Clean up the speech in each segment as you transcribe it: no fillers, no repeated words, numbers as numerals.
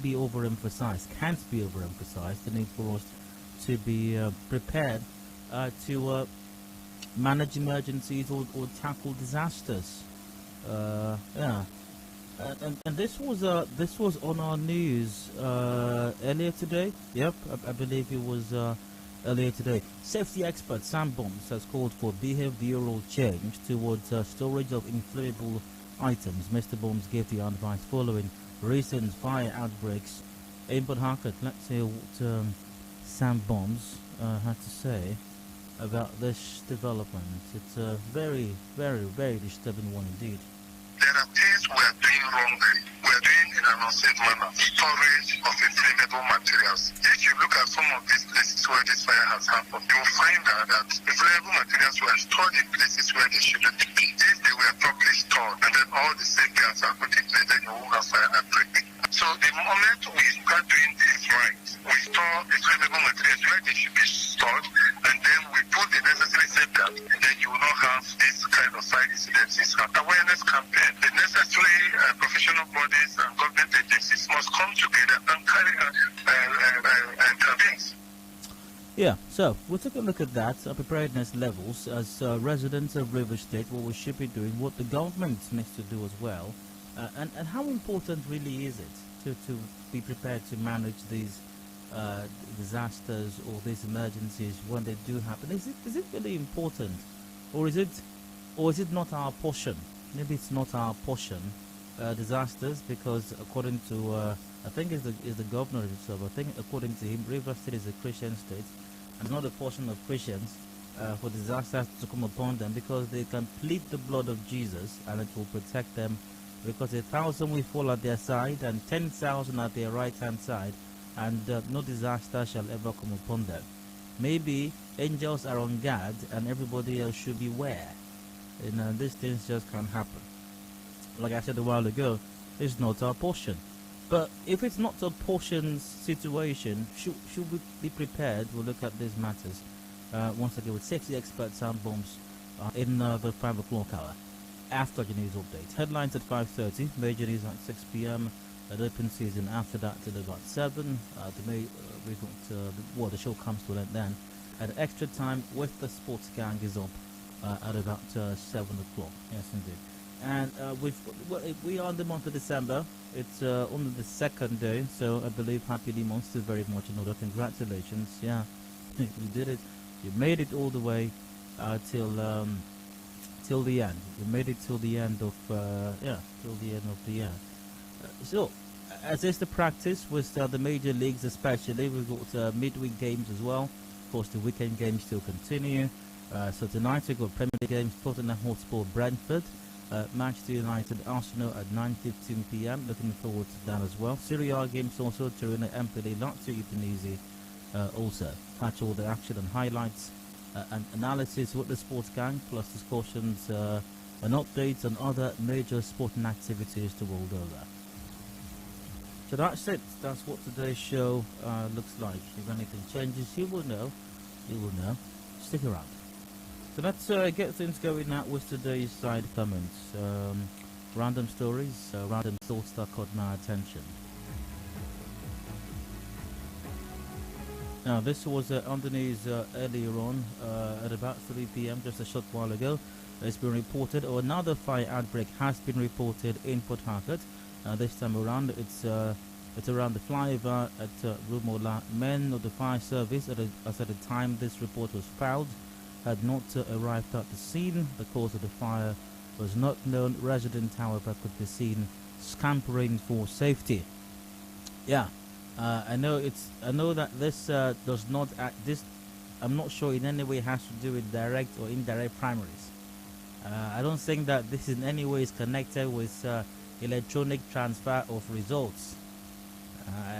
be overemphasized, can't be overemphasized. The need for us to be prepared to manage emergencies or tackle disasters. Yeah, and this was on our news earlier today. Yep, I believe it was earlier today. Safety expert Sam Bombs has called for behavioral change towards storage of inflammable items. Mr. Bombs gave the advice following recent fire outbreaks in Port Harcourt. Let's see what Sam Bombs had to say about this development. It's a very, very, very disturbing one indeed. There are things we are doing wrongly. We are doing in an unsafe manner. Storage of inflammable materials. If you look at some of these places where this fire has happened, you will find out that inflammable materials were stored in places where they shouldn't be. If they were properly stored and then all the safeguards are put in place, then you won't have fire outbreak. So the moment we start doing this right, we store inflammable materials where they should be stored, and then we put the necessary safeguards, then you will not have this kind of side incidences. Awareness campaign, the necessary professional bodies and government agencies must come together and carry campaigns. Yeah, so we'll take a look at that, preparedness levels, as residents of River State, what we should be doing, what the government needs to do as well, and how important really is it to be prepared to manage these disasters or these emergencies when they do happen? Is it really important, or is it not our portion? Maybe it's not our portion, disasters, because according to I think is the governor himself. I think according to him, River State is a Christian state, and it's not a portion of Christians for disasters to come upon them, because they can plead the blood of Jesus and it will protect them, because 1,000 will fall at their side and 10,000 at their right hand side, and no disaster shall ever come upon them. Maybe angels are on guard and everybody else should beware. These things just can't happen. Like I said a while ago, it's not our portion. But if it's not a portion situation, should we be prepared? We'll look at these matters once again with safety expert Sam Bombs in the 5 o'clock hour after the news update. Headlines at 5:30, major news at 6 p.m. An open season after that till about 7. The show comes to an end then. At extra time with the sports gang is up at about 7 o'clock. Yes, indeed. And we are in the month of December. It's only the 2nd day, so I believe happy New Month is very much in order. Congratulations, yeah, you did it. You made it all the way till the end. You made it till the end of till the end of the year. So, as is the practice with the major leagues, especially, we've got midweek games as well. Of course, the weekend games still continue. So tonight we've got Premier League games: Tottenham Hotspur, Brentford, Manchester United, Arsenal at 9:15 p.m. Looking forward to that as well. Serie A games also: Torino, Empoli, Lazio, Udinese. Also, catch all the action and highlights and analysis with the sports gang, plus discussions and updates on other major sporting activities the world over. So that's it. That's what today's show looks like. If anything changes, you will know. You will know. Stick around. So let's get things going now with today's side comments. Random stories, random thoughts that caught my attention. Now, this was on the news earlier on at about 3 p.m., just a short while ago. It's been reported, or another fire outbreak has been reported in Port Harcourt. This time around, it's around the flyover at Rumola. Men of the fire service, as at the time this report was filed, had not arrived at the scene. The cause of the fire was not known. Residents, however, could be seen scampering for safety. Yeah, I know that this does not this. I'm not sure in any way has to do with direct or indirect primaries. I don't think that this in any way is connected with electronic transfer of results.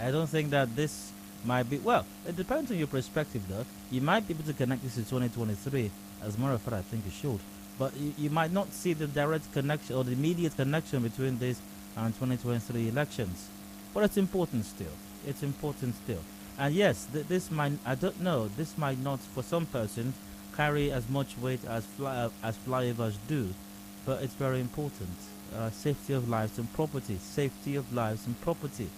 I don't think that this might be, well, it depends on your perspective though. You might be able to connect this to 2023. As a matter of fact, I think you should. But you might not see the direct connection or the immediate connection between this and 2023 elections. But it's important still. It's important still. And yes, this might, I don't know, this might not, for some persons, carry as much weight as flyovers do. But it's very important. Safety of lives and property. Safety of lives and property.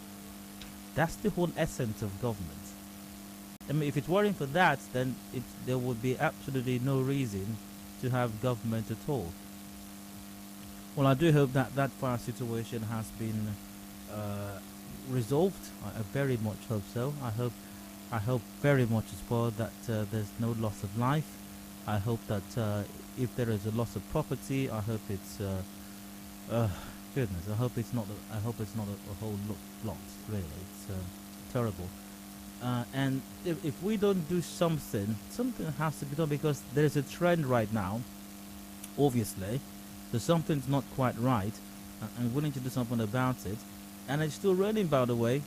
That's the whole essence of government. I mean, if it weren't for that, then there would be absolutely no reason to have government at all. Well, I do hope that that fire situation has been resolved. I very much hope so. I hope very much as well that there's no loss of life. I hope that if there is a loss of property, I hope it's goodness. I hope it's not. I hope it's not a whole lot. Really, it's terrible. And if we don't do something, something has to be done, because there is a trend right now. Obviously, so something's not quite right, and we need to do something about it. And it's still raining, by the way.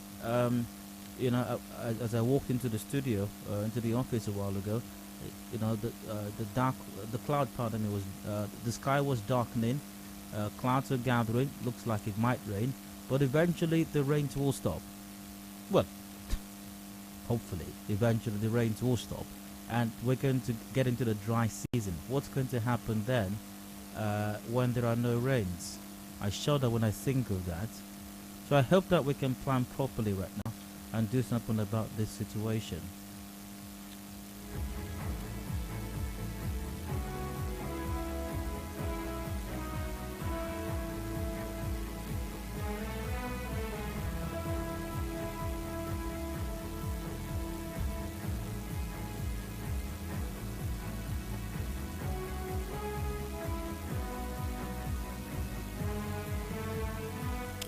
You know, as I walked into the studio, into the office a while ago, you know, the cloud, pardon me, was the sky was darkening, clouds are gathering. Looks like it might rain, but eventually the rains will stop. Well, hopefully, eventually the rains will stop, and we're going to get into the dry season. What's going to happen then when there are no rains? I shudder when I think of that. So I hope that we can plan properly right now and do something about this situation.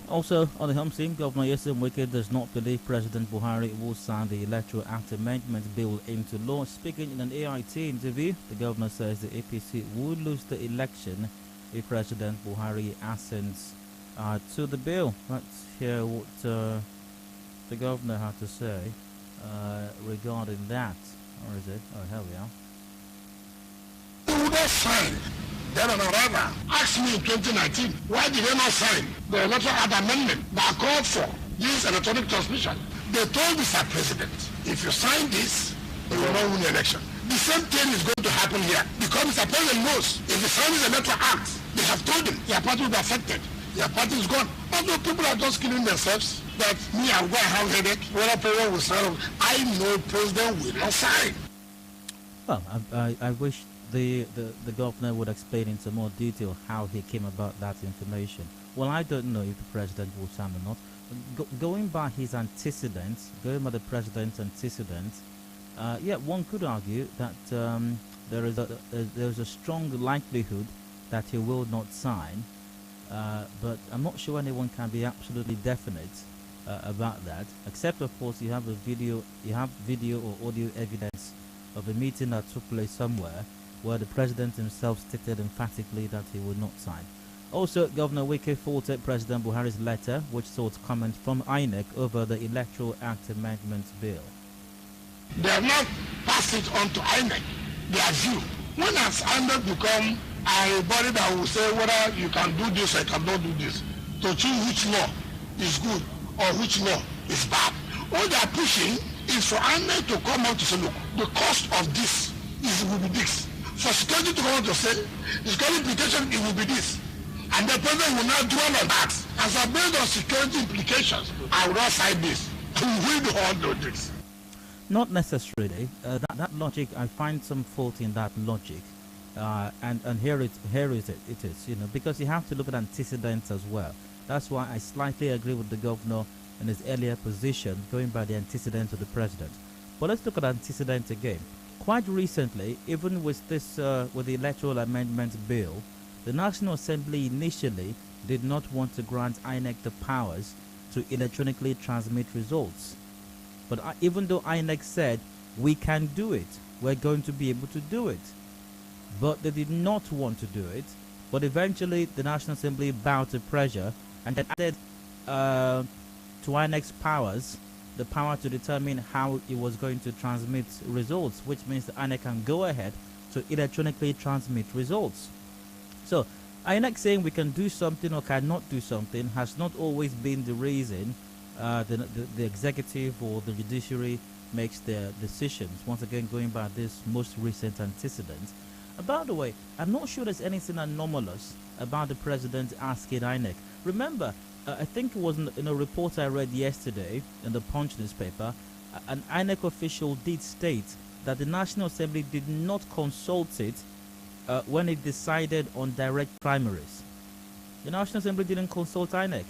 Also, on the home scene, Governor Yusuf Wike does not believe President Buhari will sign the Electoral Act Amendment Bill into law. Speaking in an AIT interview, the governor says the APC would lose the election if President Buhari assents to the bill. Let's hear what the governor had to say regarding that. Or is it? Oh, here we are. Who would have signed? Then on arrival, asked me in 2019, why did they not sign the Electoral Act Amendment that called for this electronic transmission? They told Mr. President, if you sign this, you will not win the election. The same thing is going to happen here, because Mr. President knows if he signs the Electoral Act, they have told him your party will be affected. Your party is gone. Although people are just killing themselves, that me, I'm going to have headache, whether President will sign, I know President will not sign. Well, I wish the governor would explain in some more detail how he came about that information. Well, I don't know if the president will sign or not. Going by his antecedents, going by the president's antecedents, yeah, one could argue that there is a strong likelihood that he will not sign, but I'm not sure anyone can be absolutely definite about that, except of course you have video or audio evidence of a meeting that took place somewhere where the president himself stated emphatically that he would not sign. Also, Governor Wike faulted President Buhari's letter, which sought comment from INEC over the Electoral Act Amendment Bill. They have not passed it on to INEC, their view. When has INEC become a body that will say whether you can do this or you cannot do this, to choose which law is good or which law is bad? What they are pushing is for INEC to come out to say, look, the cost of this will be this. For security to come out to say, the security implication, it will be this. And the president will not dwell on that. As I based on security implications, I will not sign this. We will all do this. Not necessarily. That logic, I find some fault in that logic. And here it is, you know, because you have to look at antecedents as well. That's why I slightly agree with the governor in his earlier position, going by the antecedents of the president. But let's look at antecedents again. Quite recently, even with this, with the Electoral Amendment Bill, the National Assembly initially did not want to grant INEC the powers to electronically transmit results. But even though INEC said, we can do it, we're going to be able to do it. But they did not want to do it. But eventually, the National Assembly bowed to pressure and then added to INEC's powers the power to determine how it was going to transmit results, which means that INEC can go ahead to electronically transmit results. So, INEC saying we can do something or cannot do something has not always been the reason the executive or the judiciary makes their decisions. Once again, going by this most recent antecedent. By the way, I'm not sure there's anything anomalous about the president asking INEC. Remember, I think it was in a report I read yesterday in the Punch newspaper, an INEC official did state that the National Assembly did not consult it when it decided on direct primaries. The National Assembly didn't consult INEC.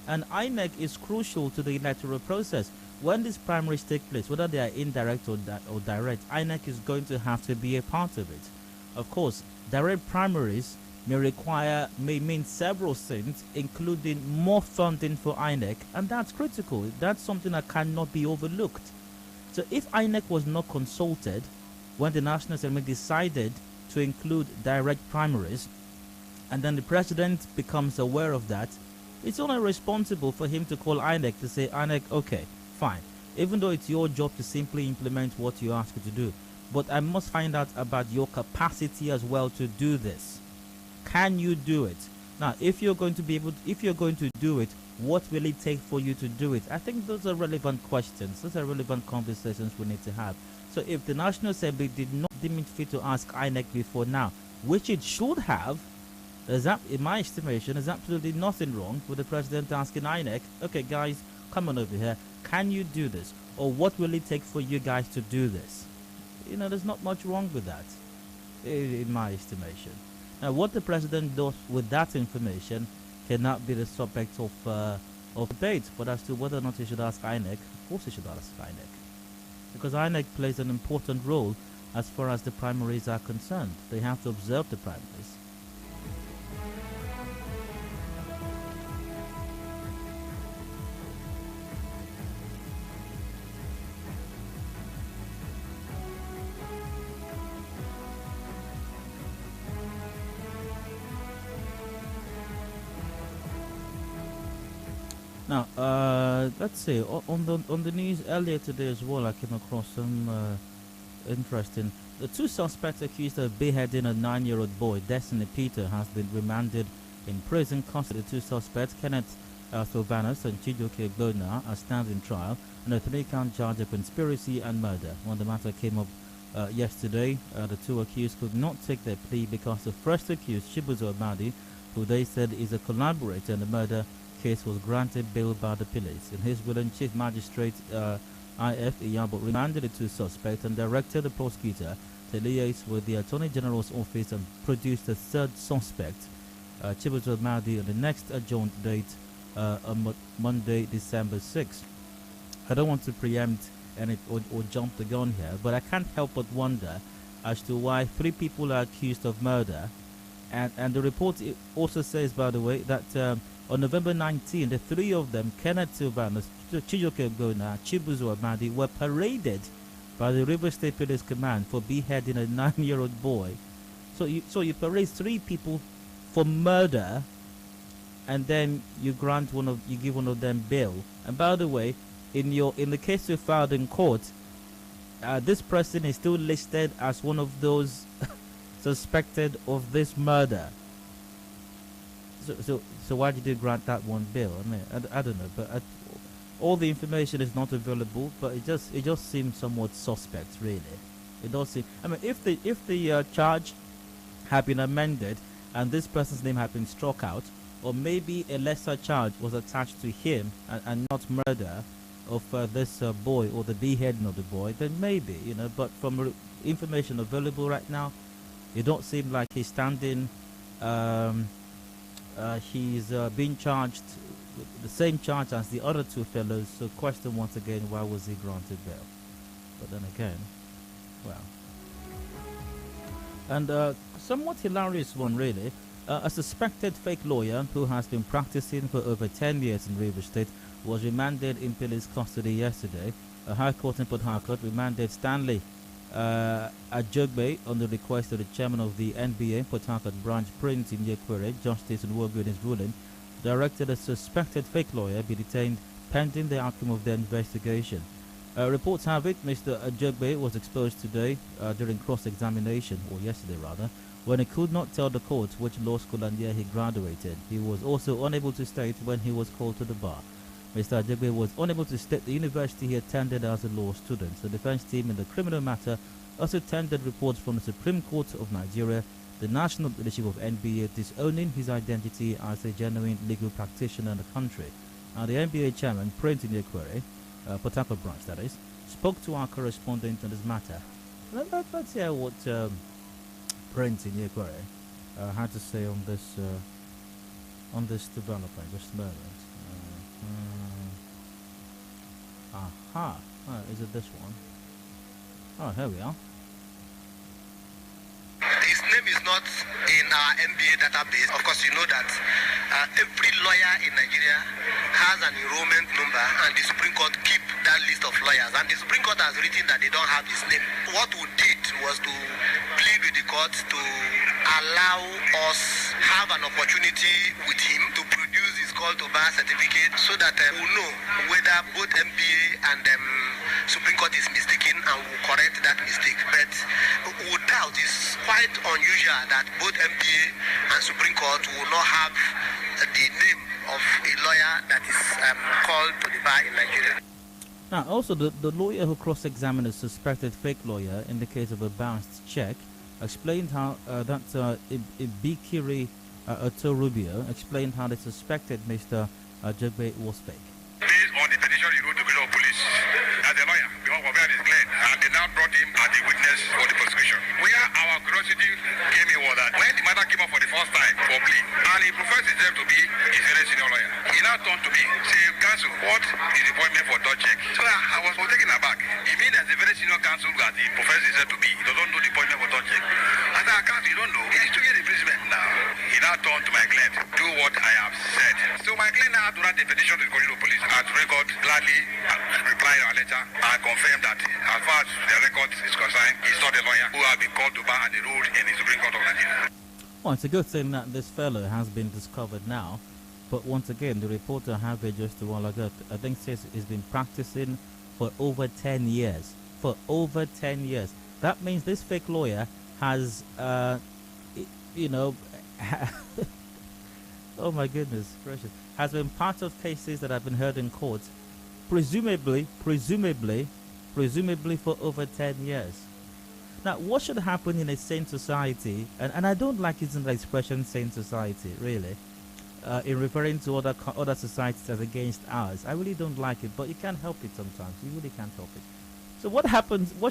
And INEC is crucial to the electoral process. When these primaries take place, whether they are indirect or direct, INEC is going to have to be a part of it. Of course, direct primaries may mean several things, including more funding for INEC, and that's critical. That's something that cannot be overlooked. So if INEC was not consulted when the National Assembly decided to include direct primaries, and then the president becomes aware of that, it's only responsible for him to call INEC to say, INEC, okay, fine. Even though it's your job to simply implement what you ask to do, but I must find out about your capacity as well to do this. Can you do it? Now, if you're going to do it, what will it take for you to do it? I think those are relevant questions. Those are relevant conversations we need to have. So if the National Assembly did not deem it fit to ask INEC before now, which it should have, in my estimation, there's absolutely nothing wrong with the president asking INEC, okay guys, come on over here, can you do this? Or what will it take for you guys to do this? You know, there's not much wrong with that, in my estimation. Now, what the president does with that information cannot be the subject of debate, but as to whether or not he should ask INEC, of course he should ask INEC. Because INEC plays an important role as far as the primaries are concerned. They have to observe the primaries. Now, let's see. On the news earlier today as well, I came across some interesting. The two suspects accused of beheading a 9-year-old boy, Destiny Peter, has been remanded in prison custody. The two suspects, Kenneth Sylvanus and Chijoke Gbona, are standing trial on a 3-count charge of conspiracy and murder. When the matter came up yesterday, the two accused could not take their plea because the first accused, Chibuzo Amadi, who they said is a collaborator in the murder case, was granted bail by the police. In his ruling, Chief Magistrate I.F. Iyabo remanded the two suspects and directed the prosecutor to liaise with the Attorney General's office and produce the third suspect, Chibuzo Amadi, on the next adjourned date on Monday, December 6th. I don't want to preempt or jump the gun here, but I can't help but wonder as to why 3 people are accused of murder. And the report also says, by the way, that on November 19, the 3 of them, Kenneth Sylvanus, Chijoke Gbona, Chibuzo Amadi, were paraded by the River State Police Command for beheading a 9-year-old boy. So you parade 3 people for murder, and then you give one of them bail. And by the way, in the case you filed in court, this person is still listed as one of those suspected of this murder. So why did you grant that one bail? I mean, I don't know, but all the information is not available. But it just seems somewhat suspect, really. It does seem. I mean, if the charge had been amended and this person's name had been struck out, or maybe a lesser charge was attached to him and not murder of this boy or the beheading of the boy, then maybe, you know. But from information available right now, it don't seem like he's standing. He's being charged with the same charge as the other 2 fellows. So question once again, why was he granted bail? But then again, well. And somewhat hilarious one, really. A suspected fake lawyer who has been practicing for over 10 years in Rivers State was remanded in police custody yesterday. A High Court in Port Harcourt remanded Stanley Ajogbe on the request of the chairman of the NBA Port Harcourt branch, Prince Inyekwere. Justice Nwogu, in his ruling, directed a suspected fake lawyer be detained pending the outcome of the investigation. Reports have it Mr. Ajogbe was exposed today during cross-examination, or yesterday rather, when he could not tell the court which law school and year he graduated. He was also unable to state when he was called to the bar. Mr. Ajegbe was unable to state the university he attended as a law student. The defense team in the criminal matter also tendered reports from the Supreme Court of Nigeria the national leadership of NBA disowning his identity as a genuine legal practitioner in the country. The NBA chairman, Prince Inyekwere, Port Harcourt branch that is, spoke to our correspondent on this matter. Let's hear what Prince Inyekwere had to say on this development. Just a moment. Aha. Is it this one? Oh, here we are. His name is not in our NBA database. Of course, you know that every lawyer in Nigeria has an enrollment number, and the Supreme Court keep that list of lawyers. And the Supreme Court has written that they don't have his name. What we did was to plead with the court to allow us have an opportunity with him to produce his call to bar certificate, so that we'll know whether both MPA and Supreme Court is mistaken, and will correct that mistake. But we doubt it's quite unusual that both MPA and Supreme Court will not have the name of a lawyer that is called to the bar in Nigeria. Now, also, the lawyer who cross-examined a suspected fake lawyer in the case of a bounced check explained how Ibikiri Rubio explained how they suspected Mr. Jagbe was fake. Based on the petition he wrote to Bureau of Police as a lawyer, before Bobby is cleared, and they now brought him as a witness for the prosecution. Where our curiosity came in was that when the matter came up for the first time for plea, and he professed himself to be a very senior lawyer, he now turned to me, say, counsel, what is the appointment for third check? So I was taken aback. He means as a very senior counsel that he professed himself to be, he doesn't know the appointment for third check. I said, counsel, you don't know. He is 2 years imprisonment now. He now turned to my client, do what I have said. So my client now had to write the petition to the Bureau of Police, and the record gladly replied our letter and confirmed that as far as the record is concerned, he's not a lawyer who has been called to bar and enrolled in the Supreme Court of Nigeria. Well, it's a good thing that this fellow has been discovered now, but once again, the reporter have just a while ago, I think says he's been practicing for over 10 years. For over 10 years. That means this fake lawyer has, oh my goodness gracious, has been part of cases that have been heard in court, presumably for over 10 years. Now, what should happen in a sane society, and I don't like using the expression sane society, really, in referring to other societies as against ours. I really don't like it, but you can't help it sometimes. You really can't help it. So what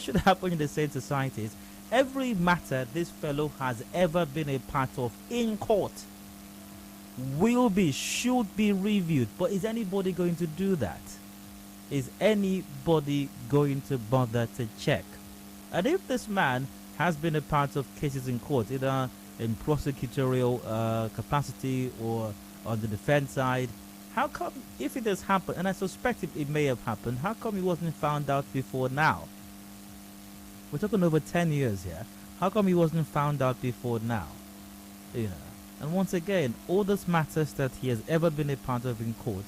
should happen in the sane society is every matter this fellow has ever been a part of in court should be reviewed. But is anybody going to do that? Is anybody going to bother to check? And if this man has been a part of cases in court, either in prosecutorial capacity or on the defense side, how come, if it has happened, and I suspect it may have happened, how come he wasn't found out before now? We're talking over 10 years here. How come he wasn't found out before now? And once again, all those matters that he has ever been a part of in court,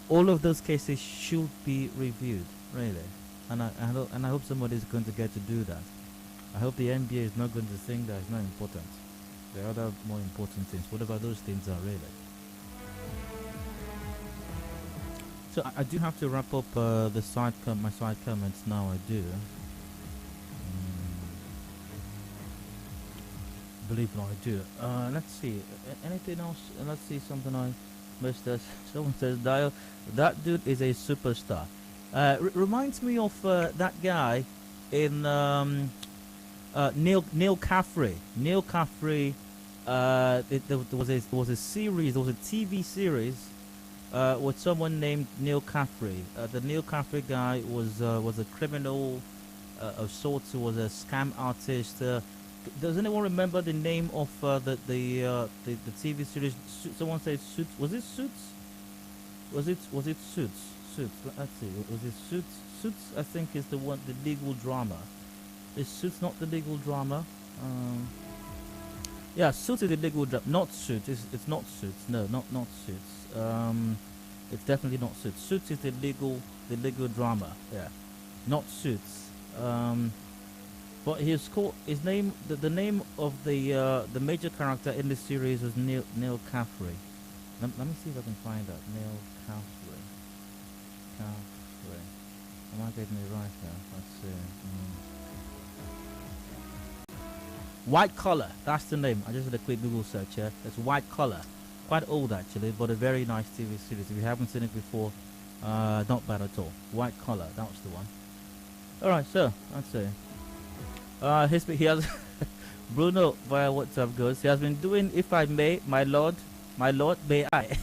all of those cases should be reviewed, really. And I hope somebody is going to get to do that. I hope the NBA is not going to think that it's not important. There are other more important things, whatever those things are, really. So I do have to wrap up my side comments now. I do. Believe it or not, I do. Let's see. Anything else? Let's see something I missed. Someone says, Dio, that dude is a superstar. Reminds me of that guy in Neil Caffrey. Neil Caffrey. There was a series. There was a TV series with someone named Neil Caffrey. The Neil Caffrey guy was a criminal of sorts. Who was a scam artist. Does anyone remember the name of the TV series? Someone said Suits. Was it Suits? Was it Suits? Suits. Let's see. Was it Suits? Suits, I think, is the one, the legal drama. Is Suits not the legal drama? Yeah, Suits is the legal drama. Not Suits. It's not Suits. No, not Suits. It's definitely not Suits. Suits is the legal drama. Yeah, not Suits. But his name, the name of the major character in the series was Neil Caffrey. Let me see if I can find that. Neil Caffrey. Am I getting it right here? Let's see. White Collar, that's the name. I just did a quick Google search here. It's White Collar. Quite old actually, but a very nice TV series. If you haven't seen it before, not bad at all. White Collar, that was the one. Alright, so, let's see. He has Bruno via WhatsApp goes, he has been doing If I May, My Lord, May I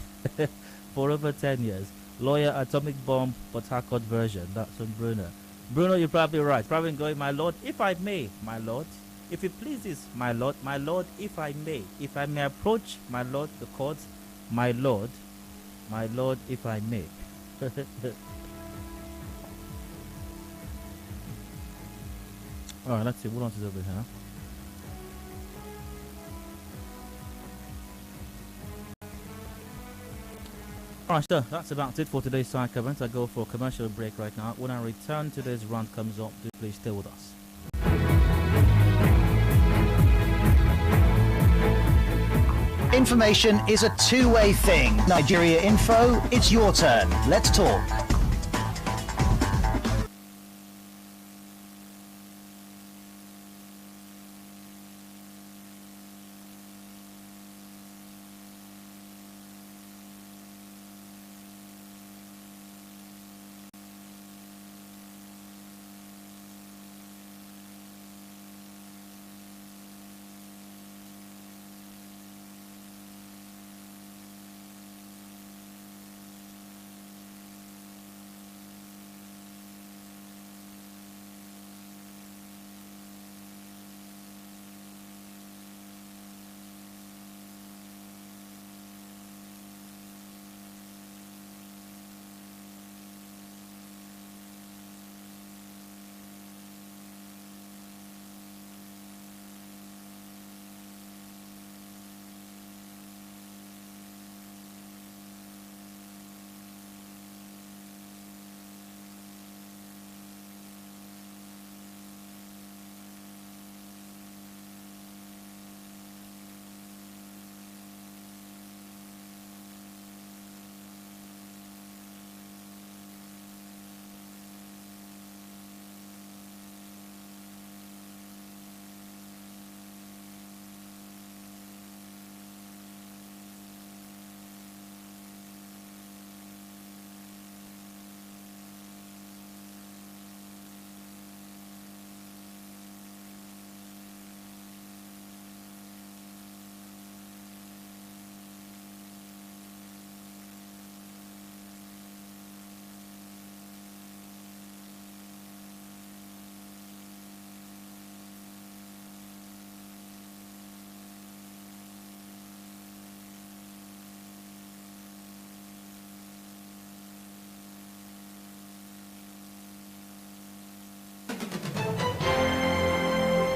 for over 10 years. Lawyer, Atomic Bomb, Port Harcourt version. That's from Bruno. Bruno, you're probably right. Probably going, My Lord, if I may, my Lord. If it pleases, my Lord, if I may approach, my Lord, the courts, my Lord, if I may. Alright, let's see, what else is over here? Alright, so that's about it for today's side comments. I go for a commercial break right now. When I return, today's run comes up. Do please stay with us. Information is a two-way thing. Nigeria Info, it's your turn. Let's talk.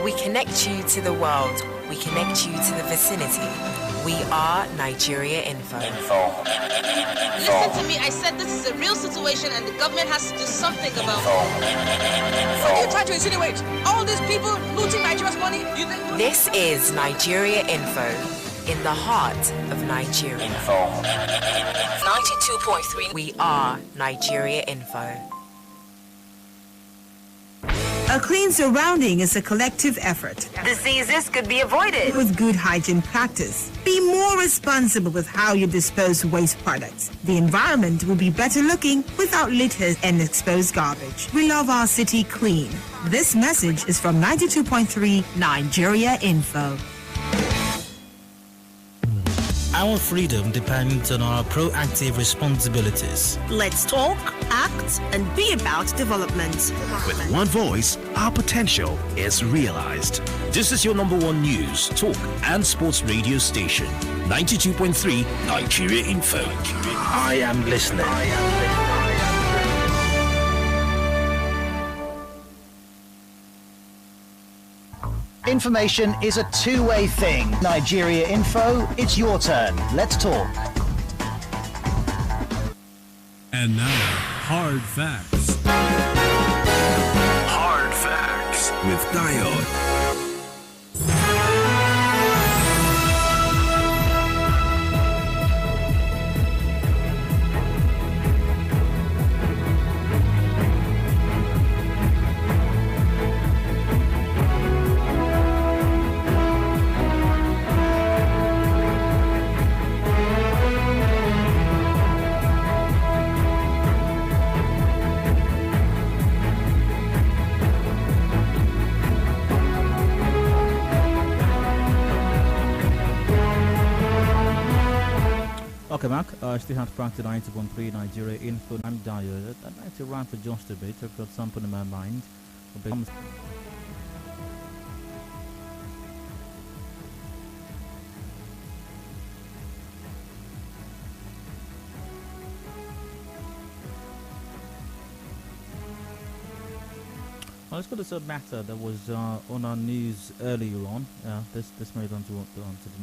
We connect you to the world. We connect you to the vicinity. We are Nigeria Info. Listen to me, I said this is a real situation and the government has to do something about it. What are you trying to insinuate? All these people looting Nigeria's money? You think This is Nigeria Info, in the heart of Nigeria. 92.3. We are Nigeria Info. A clean surrounding is a collective effort. Diseases could be avoided with good hygiene practice. Be more responsible with how you dispose waste products. The environment will be better looking without litter and exposed garbage. We love our city clean. This message is from 92.3 Nigeria Info. Our freedom depends on our proactive responsibilities. Let's talk, act, and be about development. With one voice, our potential is realized. This is your number one news, talk, and sports radio station. 92.3 Nigeria Info. I am listening. Information is a two-way thing. Nigeria Info, it's your turn. Let's talk. And now, Hard Facts. Hard Facts with Diode. Okay, Mark, still have to practice 90.3 Nigeria Info. I'm Dio. I'd like to run for just a bit. I've got something in my mind. Well, let's go to some matter that was on our news earlier on. This made onto the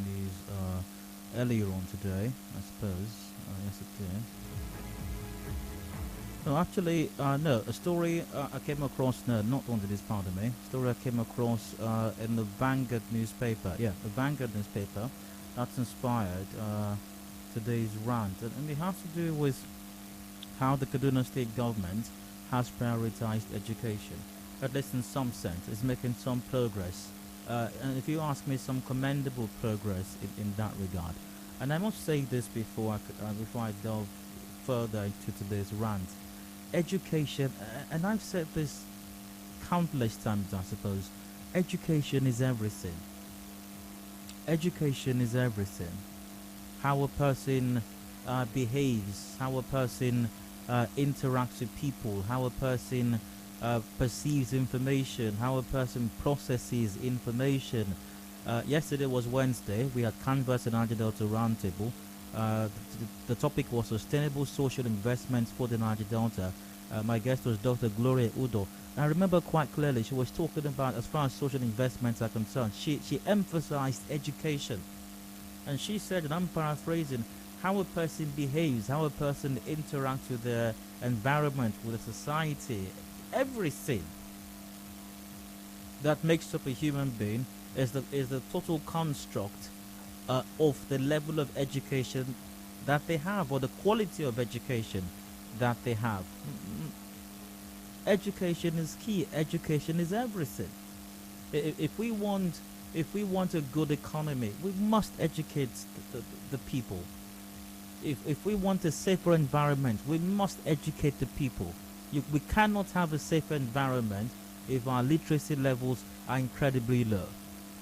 news earlier on today, I suppose. Yes, it did. No, actually, no. A story I came across. No, not onto this, pardon me. A story I came across in the Vanguard newspaper. Yeah, the Vanguard newspaper. That's inspired today's rant, and it has to do with how the Kaduna state government has prioritized education. At least in some sense, is making some progress. And if you ask me, some commendable progress in that regard. And I must say this before I delve further into today's rant. Education, and I've said this countless times, I suppose, education is everything. Education is everything. How a person behaves, how a person interacts with people, how a person perceives information, how a person processes information. Yesterday was Wednesday. We had Canvas and Adedayo Roundtable. The topic was sustainable social investments for the Niger Delta. My guest was Dr. Gloria Udo. I remember quite clearly she was talking about, as far as social investments are concerned, she emphasized education. And she said, and I'm paraphrasing, how a person behaves, how a person interacts with the environment, with the society, everything that makes up a human being is the total construct of the level of education that they have, or the quality of education that they have. Education is key. Education is everything. If we want a good economy, we must educate the people. If we want a safer environment, we must educate the people. We cannot have a safer environment if our literacy levels are incredibly low.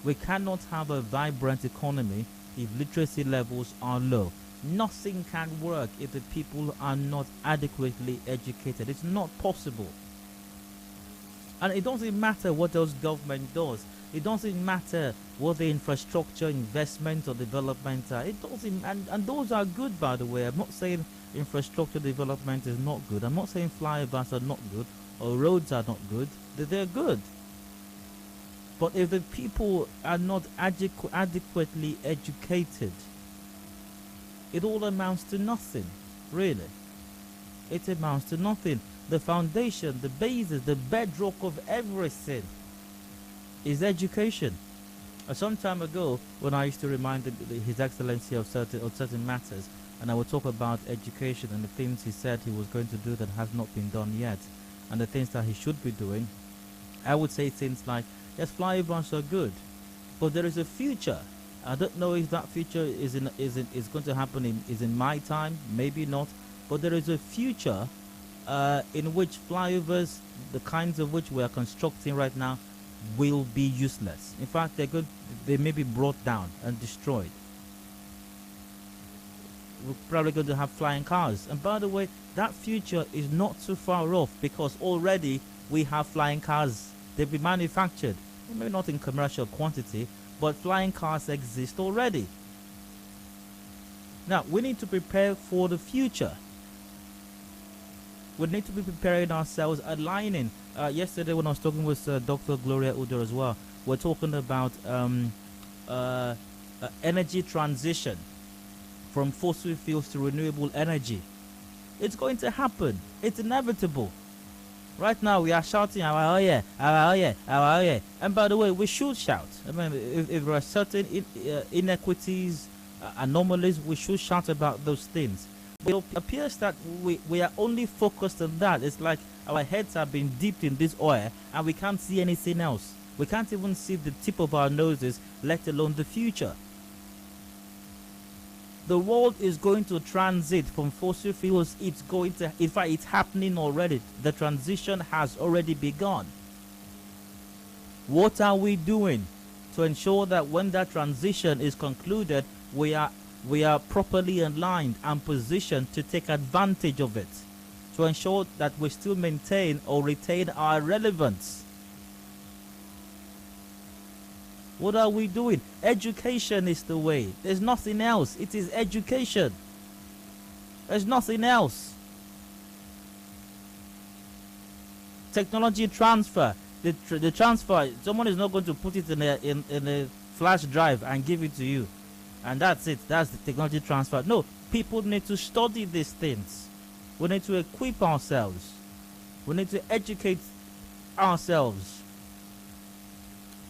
We cannot have a vibrant economy if literacy levels are low. Nothing can work if the people are not adequately educated. It's not possible. And it doesn't matter what those government does. It doesn't matter what the infrastructure investment or development are. It doesn't, and those are good, by the way. I'm not saying infrastructure development is not good. I'm not saying flyovers are not good or roads are not good. They're good. But if the people are not adequately educated, it all amounts to nothing, really. It amounts to nothing. The foundation, the basis, the bedrock of everything is education. Some time ago, when I used to remind His Excellency of certain matters, and I would talk about education and the things he said he was going to do that has not been done yet, and the things that he should be doing, I would say things like, yes, flyovers are good, but there is a future. I don't know if that future is going to happen in my time, maybe not, but there is a future in which flyovers, the kinds of which we are constructing right now, will be useless. In fact, they may be brought down and destroyed. We're probably going to have flying cars. And by the way, that future is not too far off, because already we have flying cars. They've been manufactured, maybe not in commercial quantity, but flying cars exist already. Now, we need to prepare for the future. We need to be preparing ourselves, aligning. Yesterday when I was talking with Dr. Gloria Udo as well, we're talking about energy transition from fossil fuels to renewable energy. It's going to happen. It's inevitable. Right now we are shouting, oh yeah, oh yeah, oh yeah. And by the way, we should shout. I mean, if there are certain inequities, anomalies, we should shout about those things. It appears that we are only focused on that. It's like our heads have been dipped in this oil and we can't see anything else. We can't even see the tip of our noses, let alone the future. The world is going to transit from fossil fuels. It's going to, in fact, it's happening already. The transition has already begun. What are we doing to ensure that when that transition is concluded, we are we are properly aligned and positioned to take advantage of it, to ensure that we still maintain or retain our relevance. What are we doing? Education is the way. There's nothing else. It is education. There's nothing else. Technology transfer. The transfer, someone is not going to put it in a flash drive and give it to you. And that's it. That's the technology transfer. No, people need to study these things. We need to equip ourselves. We need to educate ourselves.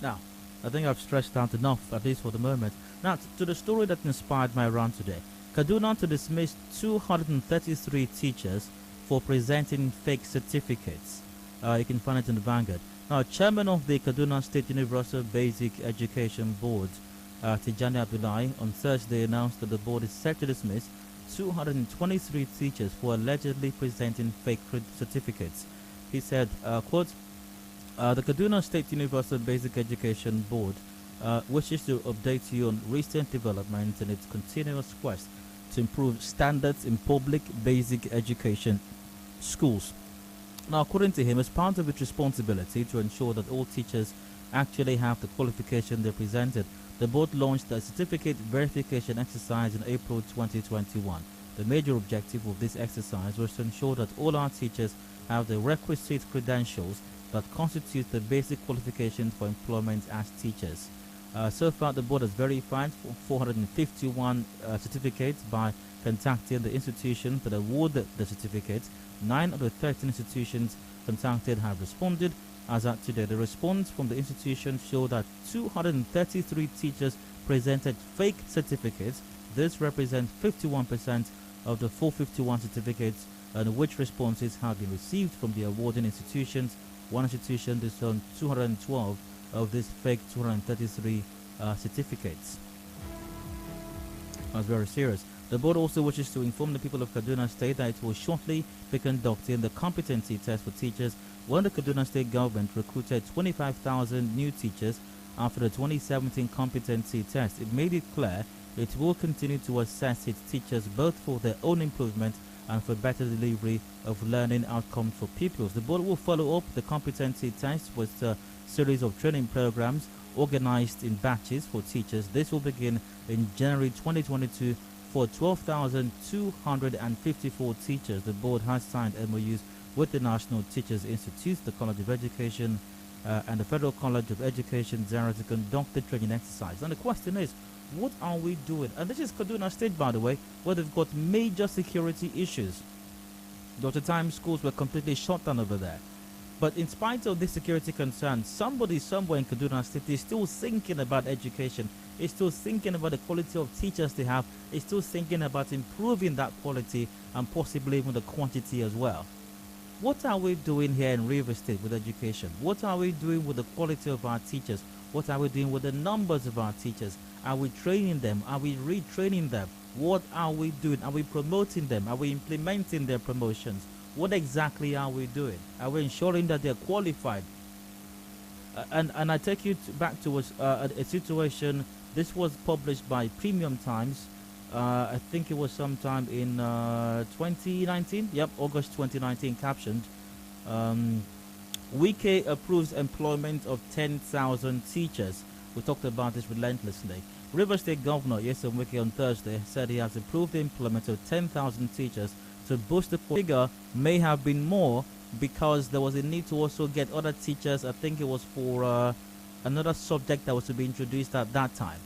Now, I think I've stretched out enough, at least for the moment. Now, to the story that inspired my run today. Kaduna to dismiss 233 teachers for presenting fake certificates. You can find it in the Vanguard. Now, chairman of the Kaduna State Universal Basic Education Board, Adedayo on Thursday announced that the board is set to dismiss 223 teachers for allegedly presenting fake certificates. He said, quote, the Kaduna State Universal Basic Education Board wishes to update you on recent developments in its continuous quest to improve standards in public basic education schools. Now, according to him, as part of its responsibility to ensure that all teachers actually have the qualification they presented, the board launched a certificate verification exercise in April 2021. The major objective of this exercise was to ensure that all our teachers have the requisite credentials that constitute the basic qualifications for employment as teachers. So far, the board has verified 451 certificates by contacting the institutions that awarded the certificates. 9 of the 13 institutions contacted have responded. As at today, the response from the institution showed that 233 teachers presented fake certificates. This represents 51% of the 451 certificates, and which responses have been received from the awarding institutions. One institution disowned 212 of these fake 233 certificates. That's very serious. The board also wishes to inform the people of Kaduna State that it will shortly be conducting the competency test for teachers when the Kaduna State government recruited 25,000 new teachers after the 2017 competency test. It made it clear it will continue to assess its teachers both for their own improvement and for better delivery of learning outcomes for pupils. The board will follow up the competency test with a series of training programs organized in batches for teachers. This will begin in January 2022 for 12,254 teachers. The board has signed MOUs with the National Teachers Institute, the College of Education, and the Federal College of Education Zara to conduct the training exercise. And the question is, what are we doing? And this is Kaduna State, by the way, where they've got major security issues. There was a time schools were completely shut down over there. But in spite of this security concerns, somebody somewhere in Kaduna State is still thinking about education, is still thinking about the quality of teachers they have, is still thinking about improving that quality and possibly even the quantity as well. What are we doing here in Rivers State with education? What are we doing with the quality of our teachers? What are we doing with the numbers of our teachers? Are we training them? Are we retraining them? What are we doing? Are we promoting them? Are we implementing their promotions? What exactly are we doing? Are we ensuring that they're qualified? And I take you back to a situation. This was published by Premium Times. I think it was sometime in 2019. Yep, August 2019. Captioned, Wike approves employment of 10,000 teachers. We talked about this relentlessly. Rivers State Governor Yesem Wike on Thursday said he has approved the employment of 10,000 teachers to boost the figure. May have been more because there was a need to also get other teachers. I think it was for another subject that was to be introduced at that time.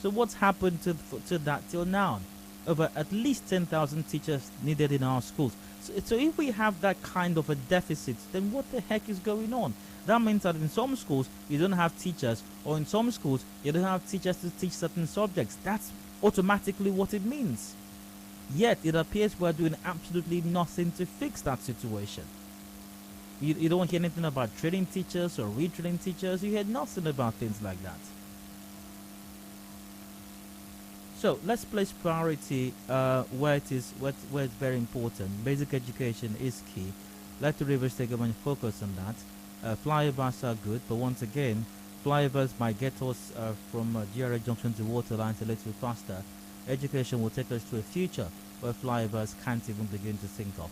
So what's happened to that till now? Over at least 10,000 teachers needed in our schools. So if we have that kind of a deficit, then what the heck is going on? That means that in some schools you don't have teachers, or in some schools you don't have teachers to teach certain subjects. That's automatically what it means. Yet it appears we're doing absolutely nothing to fix that situation. You don't hear anything about training teachers or retraining teachers. You hear nothing about things like that. So let's place priority where it's very important. Basic education is key. Let the Rivers State government focus on that. Flyovers are good, but once again, Flyovers might get us from GRA Junction to Waterlines a little faster. Education will take us to a future where flyovers can't even begin to think of,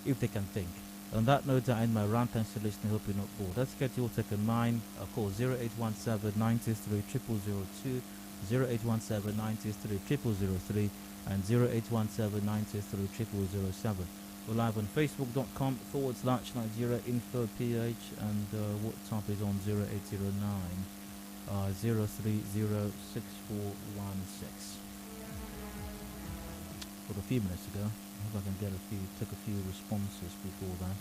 if they can think. On that note, I end my rant. Thanks for listening. Hope you're not bored. Let's get your take on mine. Call 0817 93 0002, 0817 93 0003, and 0817 93 0007. We're live on Facebook.com/Nigeria Info PH, and WhatsApp is on 0809 0306416. For a few minutes ago, I hope I can take a few responses before that.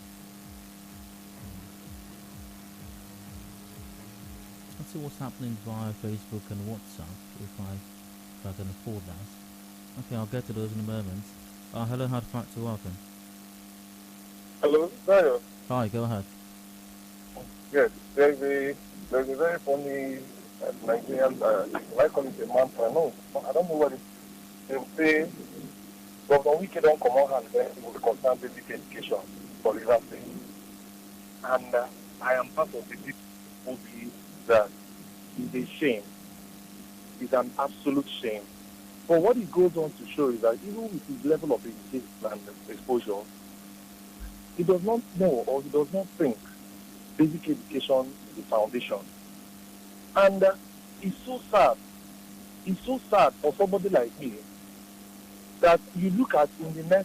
Let's see what's happening via Facebook and WhatsApp, if I can afford that. Okay, I'll get to those in a moment. Hello, hard fact to welcome. Hello, Dayo. Hi, go ahead. Yes, there's a very funny Nigerian, I call it a mantra. No, I don't know what it is. They say, Governor Wike don't come out and then will concern basic education for River State. And I am part of the people who believe that it's a shame. It's an absolute shame. But what it goes on to show is that even with his level of education and exposure, he does not know or he does not think basic education is the foundation. And it's so sad. It's so sad for somebody like me that you look at in the next